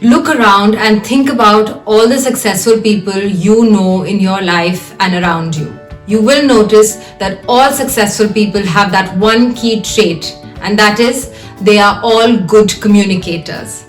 Look around and think about all the successful people you know in your life and around you. You will notice that all successful people have that one key trait, and that is they are all good communicators.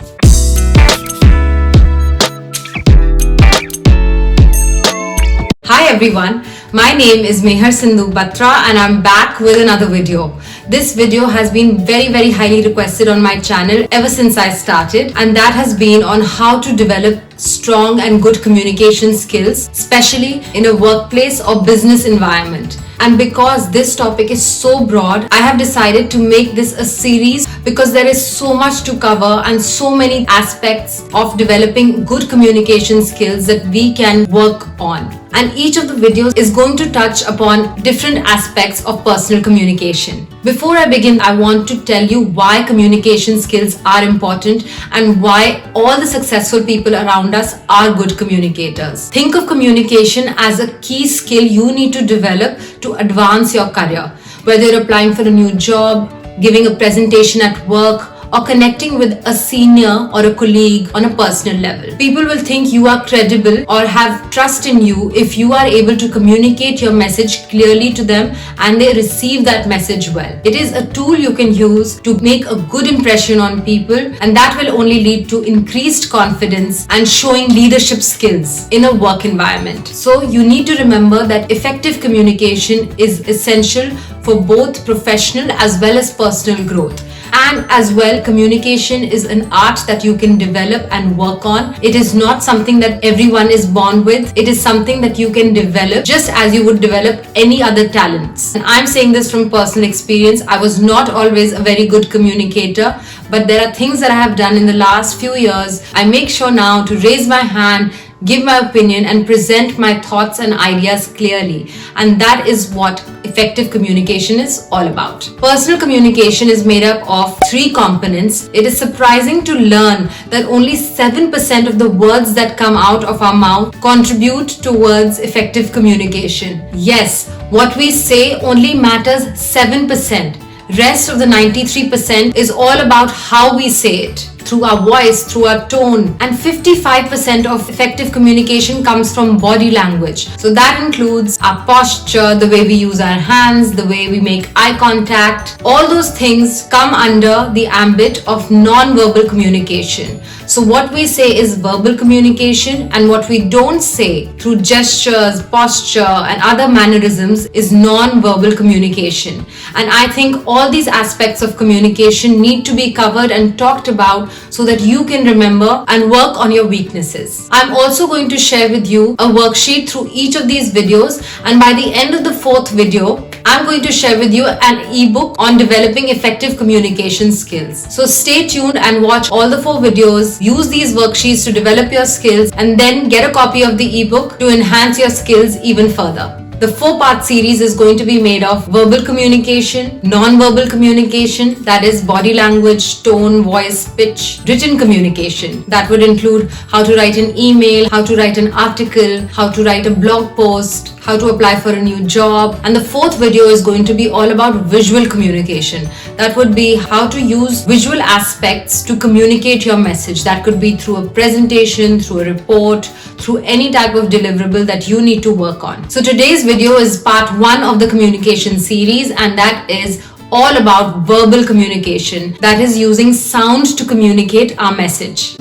Hi everyone, my name is Mehar Sindhu Batra and I'm back with another video. This video has been very highly requested on my channel ever since I started, and that has been on how to develop strong and good communication skills, especially in a workplace or business environment. And because this topic is so broad, I have decided to make this a series because there is so much to cover and so many aspects of developing good communication skills that we can work on. And each of the videos is going to touch upon different aspects of personal communication. Before I begin, I want to tell you why communication skills are important and why all the successful people around us are good communicators. Think of communication as a key skill you need to develop to advance your career. Whether you're applying for a new job, giving a presentation at work, or connecting with a senior or a colleague on a personal level. People will think you are credible or have trust in you if you are able to communicate your message clearly to them and they receive that message well. It is a tool you can use to make a good impression on people, and that will only lead to increased confidence and showing leadership skills in a work environment. So you need to remember that effective communication is essential for both professional as well as personal growth. And as well, communication is an art that you can develop and work on. It is not something that everyone is born with. It is something that you can develop just as you would develop any other talents. And I'm saying this from personal experience. I was not always a very good communicator, but there are things that I have done in the last few years. I make sure now to raise my hand, give my opinion and present my thoughts and ideas clearly. And that is what effective communication is all about. Personal communication is made up of 3 components. It is surprising to learn that only 7% of the words that come out of our mouth contribute towards effective communication. Yes, what we say only matters 7%. Rest of the 93% is all about how we say it, through our voice, through our tone, and 55% of effective communication comes from body language. So that includes our posture, the way we use our hands, the way we make eye contact. All those things come under the ambit of non-verbal communication. So what we say is verbal communication, and what we don't say through gestures, posture, and other mannerisms is non-verbal communication. And I think all these aspects of communication need to be covered and talked about so that you can remember and work on your weaknesses. I'm also going to share with you a worksheet through each of these videos, and by the end of the 4th video, I'm going to share with you an ebook on developing effective communication skills. So stay tuned and watch all the 4 videos, use these worksheets to develop your skills, and then get a copy of the ebook to enhance your skills even further. The 4-part series is going to be made of verbal communication, non-verbal communication, that is body language, tone, voice, pitch, written communication. That would include how to write an email, how to write an article, how to write a blog post, how to apply for a new job. And the 4th video is going to be all about visual communication. That would be how to use visual aspects to communicate your message. That could be through a presentation, through a report, through any type of deliverable that you need to work on. So today's video is part 1 of the communication series, and that is all about verbal communication. That is using sound to communicate our message.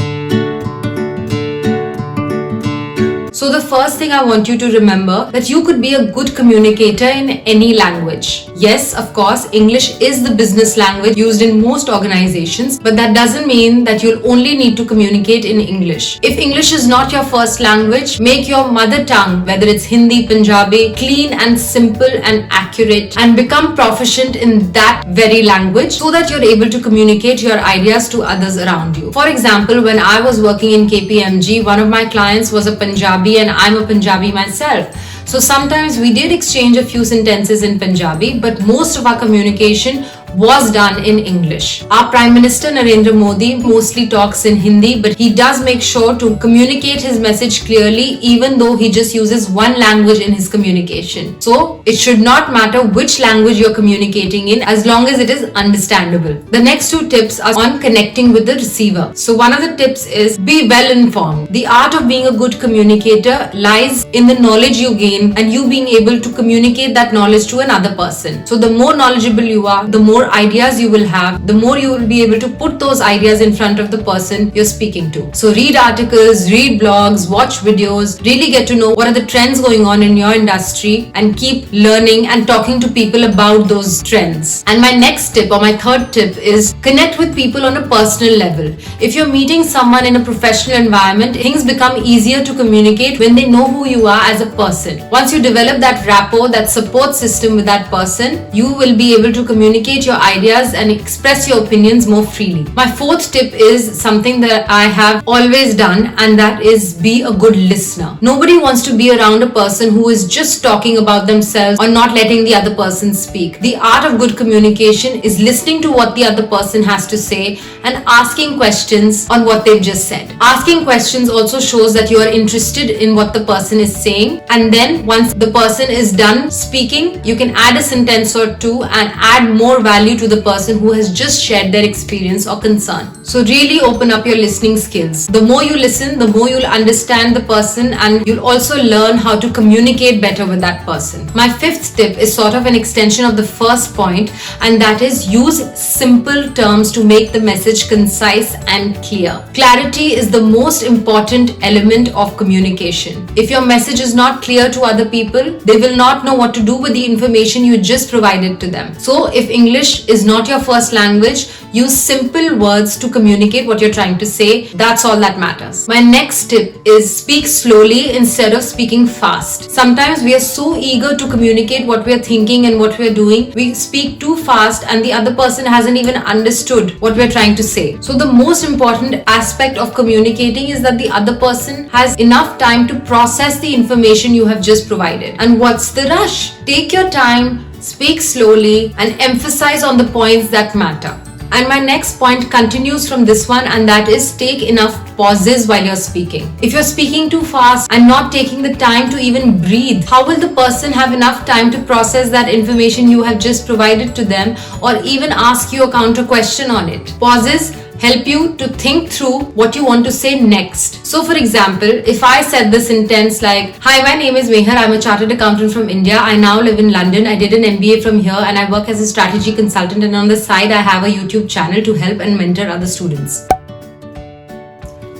So the first thing I want you to remember that you could be a good communicator in any language. Yes, of course, English is the business language used in most organizations, but that doesn't mean that you'll only need to communicate in English. If English is not your first language, make your mother tongue, whether it's Hindi, Punjabi, clean and simple and accurate, and become proficient in that very language so that you're able to communicate your ideas to others around you. For example, when I was working in KPMG, one of my clients was a Punjabi and I'm a Punjabi myself. So sometimes we did exchange a few sentences in Punjabi, but most of our communication was done in English. Our Prime Minister Narendra Modi mostly talks in Hindi, but he does make sure to communicate his message clearly, even though he just uses one language in his communication. So it should not matter which language you're communicating in, as long as it is understandable. The next two tips are on connecting with the receiver. So one of the tips is be well informed. The art of being a good communicator lies in the knowledge you gain and you being able to communicate that knowledge to another person. So the more knowledgeable you are, the more ideas you will have, the more you will be able to put those ideas in front of the person you're speaking to. So read articles, read blogs, watch videos, really get to know what are the trends going on in your industry and keep learning and talking to people about those trends. And my next tip, or my third tip, is connect with people on a personal level. If you're meeting someone in a professional environment, things become easier to communicate when they know who you are as a person. Once you develop that rapport, that support system with that person, you will be able to communicate your ideas and express your opinions more freely. My fourth tip is something that I have always done, and that is be a good listener. Nobody wants to be around a person who is just talking about themselves or not letting the other person speak. The art of good communication is listening to what the other person has to say and asking questions on what they've just said. Asking questions also shows that you are interested in what the person is saying, and then once the person is done speaking, you can add a sentence or two and add more value to the person who has just shared their experience or concern. So really open up your listening skills. The more you listen, the more you'll understand the person, and you'll also learn how to communicate better with that person. My fifth tip is sort of an extension of the first point, and that is use simple terms to make the message concise and clear. Clarity is the most important element of communication. If your message is not clear to other people, they will not know what to do with the information you just provided to them. So if English is not your first language, use simple words to communicate what you're trying to say. That's all that matters. My next tip is speak slowly instead of speaking fast. Sometimes we are so eager to communicate what we are thinking and what we are doing, we speak too fast and the other person hasn't even understood what we're trying to say. So the most important aspect of communicating is that the other person has enough time to process the information you have just provided. And what's the rush? Take your time, speak slowly, and emphasize on the points that matter. And my next point continues from this one, and that is take enough pauses while you're speaking. If you're speaking too fast and not taking the time to even breathe, how will the person have enough time to process that information you have just provided to them or even ask you a counter question on it? Pauses help you to think through what you want to say next. So for example, if I said the sentence like, "Hi, my name is Meher, I'm a chartered accountant from India. I now live in London. I did an MBA from here and I work as a strategy consultant, and on the side I have a YouTube channel to help and mentor other students."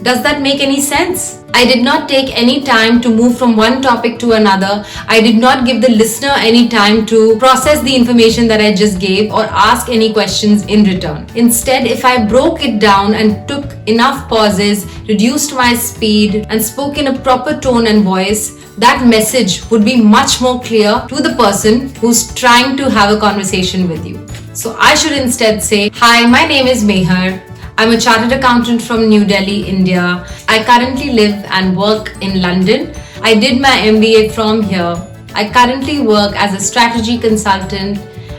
Does that make any sense? I did not take any time to move from one topic to another. I did not give the listener any time to process the information that I just gave or ask any questions in return. Instead, if I broke it down and took enough pauses, reduced my speed, and spoke in a proper tone and voice, that message would be much more clear to the person who's trying to have a conversation with you. So I should instead say, "Hi, my name is Meher. I'm a chartered accountant from New Delhi, India. I currently live and work in London. I did my MBA from here. I currently work as a strategy consultant,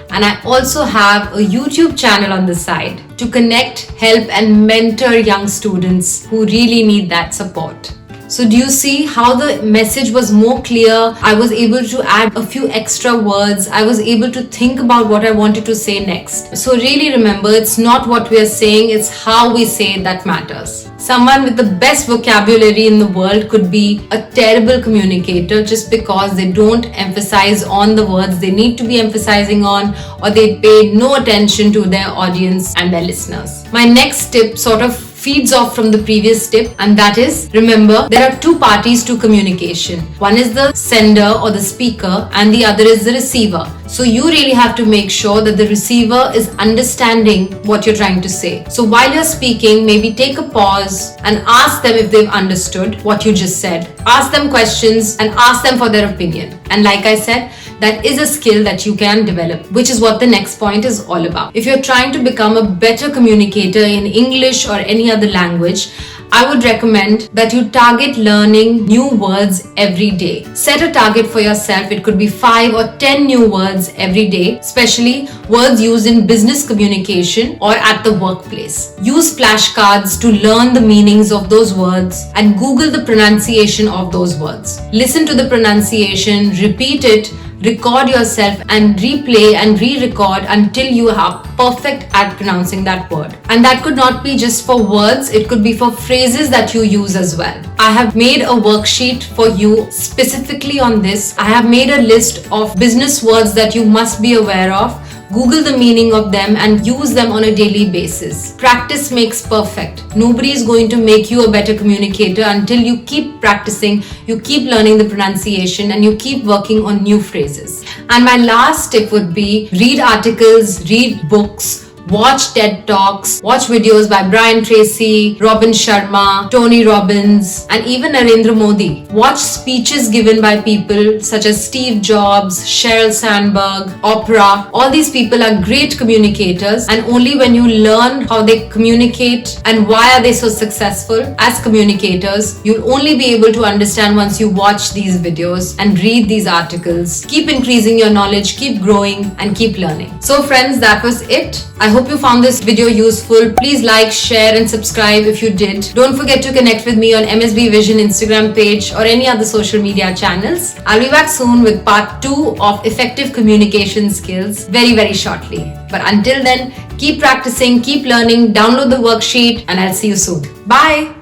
and I also have a YouTube channel on the side to connect, help, and mentor young students who really need that support." So do you see how the message was more clear? I was able to add a few extra words. I was able to think about what I wanted to say next. So really remember, it's not what we are saying, it's how we say it that matters. Someone with the best vocabulary in the world could be a terrible communicator just because they don't emphasize on the words they need to be emphasizing on, or they pay no attention to their audience and their listeners. My next tip sort of feeds off from the previous tip, and that is, remember, there are two parties to communication. One is the sender or the speaker, and the other is the receiver. So you really have to make sure that the receiver is understanding what you're trying to say. So while you're speaking, maybe take a pause and ask them if they've understood what you just said. Ask them questions and ask them for their opinion. And like I said, that is a skill that you can develop, which is what the next point is all about. If you're trying to become a better communicator in English or any other language, I would recommend that you target learning new words every day. Set a target for yourself. It could be 5 or 10 new words every day, especially words used in business communication or at the workplace. Use flashcards to learn the meanings of those words and Google the pronunciation of those words. Listen to the pronunciation, repeat it, record yourself and replay and re-record until you are perfect at pronouncing that word. And that could not be just for words, it could be for phrases that you use as well. I have made a worksheet for you specifically on this. I have made a list of business words that you must be aware of. Google the meaning of them and use them on a daily basis. Practice makes perfect. Nobody is going to make you a better communicator until you keep practicing, you keep learning the pronunciation, and you keep working on new phrases. And my last tip would be read articles, read books, watch TED Talks, watch videos by Brian Tracy, Robin Sharma, Tony Robbins, and even Narendra Modi. Watch speeches given by people such as Steve Jobs, Sheryl Sandberg, Oprah. All these people are great communicators, and only when you learn how they communicate and why are they so successful as communicators, you'll only be able to understand once you watch these videos and read these articles. Keep increasing your knowledge, keep growing, and keep learning. So friends, that was it. I hope you found this video useful. Please like, share and subscribe if you did. Don't forget to connect with me on MSB Vision Instagram page or any other social media channels. I'll be back soon with part 2 of effective communication skills very shortly. But until then, keep practicing, keep learning, download the worksheet, and I'll see you soon. Bye!